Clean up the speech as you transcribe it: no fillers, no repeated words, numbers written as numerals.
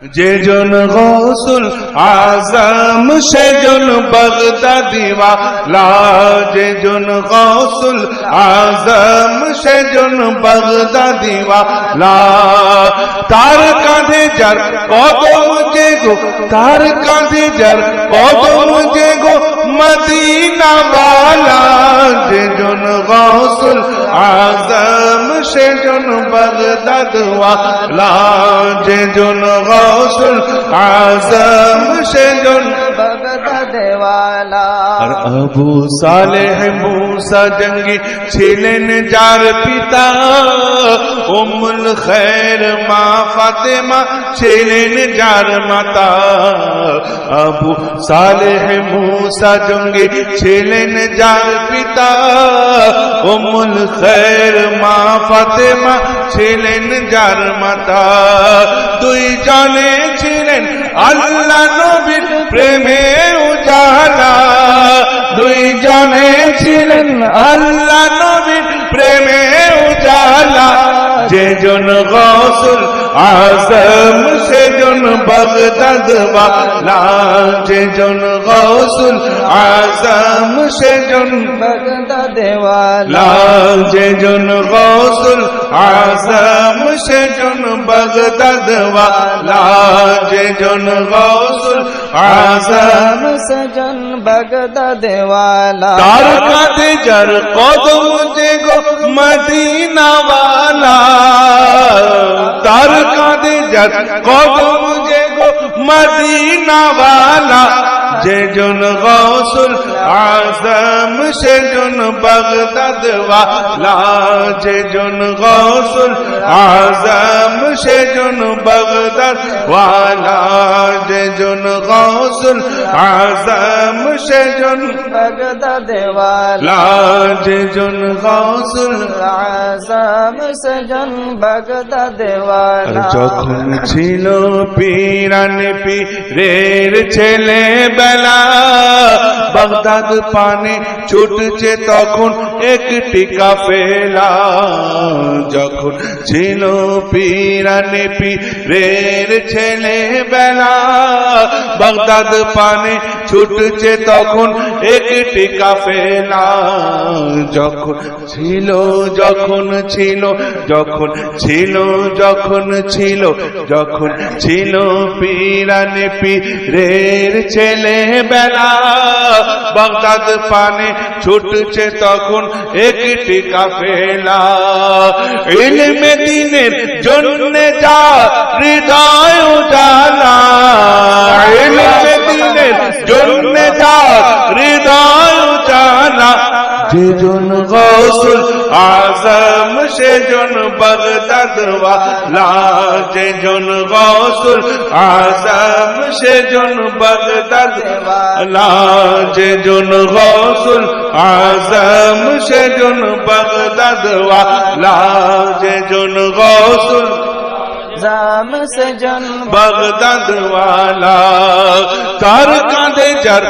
যেজন গৌসুল আজম সেজন বাগদাদি ওয়ালা, যেজন গৌসুল আজম সেজন বাগদাদি ওয়ালা। তার কাঁধে যার কদম যে গো, তার কাঁধে যার কদম যে গো মদিনা ওয়ালা। যেজন গৌসুল আজম সেজন বাগদাদ ওয়ালা, যেজন গৌসুল আজম সেজন বাগদাদ ওয়ালা। আর আবু সালেহ মুসা জঙ্গি ছিলেন যার পিতা, উম্মুল খৈর মা ফাতেমা ছিলেন যার মাতা। আবু সালেহ মুসা জঙ্গি ছিলেন যার পিতা, উম্মুল খৈর মা ফাতেমা ছিলেন যার মাতা। দুই জনে ছিলেন আল্লাহ নবীর প্রেমে উজালা, দুই জনে ছিলেন আল্লাহ নবীর প্রেমে উজালা। যেজন গৌসুল আজম সেজন বাগদাদ ওয়ালা, যেজন গৌসুল আজম সেজন বাগদাদ ওয়ালা, যেজন গৌসুল আজম সেজন বাগদাদ ওয়ালা, যেজন গৌসুল আজম সেজন বাগদাদ ওয়ালা। তার কাঁধে যার কদম যে গো মদিনা ওয়ালা, তার কাঁধে যার কদম যে গো মদিনা ওয়ালা। যেজন গৌসুল আজম সেজন বাগদাদ ওয়ালা, যেজন গৌসুল আজম সেজন বাগদাদ ওয়ালা, যেজন গৌসুল আজম সেজন বাগদাদ ওয়ালা, যেজন গৌসুল আজম সেজন বাগদাদ ওয়ালা। যখন ছিল পীরান পীরের ছেলে বেলা, বাগদাদ পানে ছুটছে তখন একটি কাফেলা। যখন ছিল পীরান পীরের ছেলে বেলা, বাগদাদ পানে ছুটছে তখন একটি কাফেলা। যখন ছিল যখন ছিল যখন ছিল যখন ছিল যখন ছিল পীরান পীরের ছেলে বেলা, বাগদাদ পানে ছুটছে তখন একটি কাফেলা। ইলমে দ্বীনের জন্যে যা হৃদয় উজালা, ইলমে দ্বীনের জন্যে যা হৃদয় উজালা। যেজন গৌসুল আজম সেজন বাগদাদ ওয়ালা, যেজন গৌসুল আজম সেজন বাগদাদ ওয়ালা, যেজন গৌসুল আজম সেজন বাগদাদ ওয়ালা, যেজন গৌসুল আজম সেজন বাগদাদ ওয়ালা। তার কাঁধে যার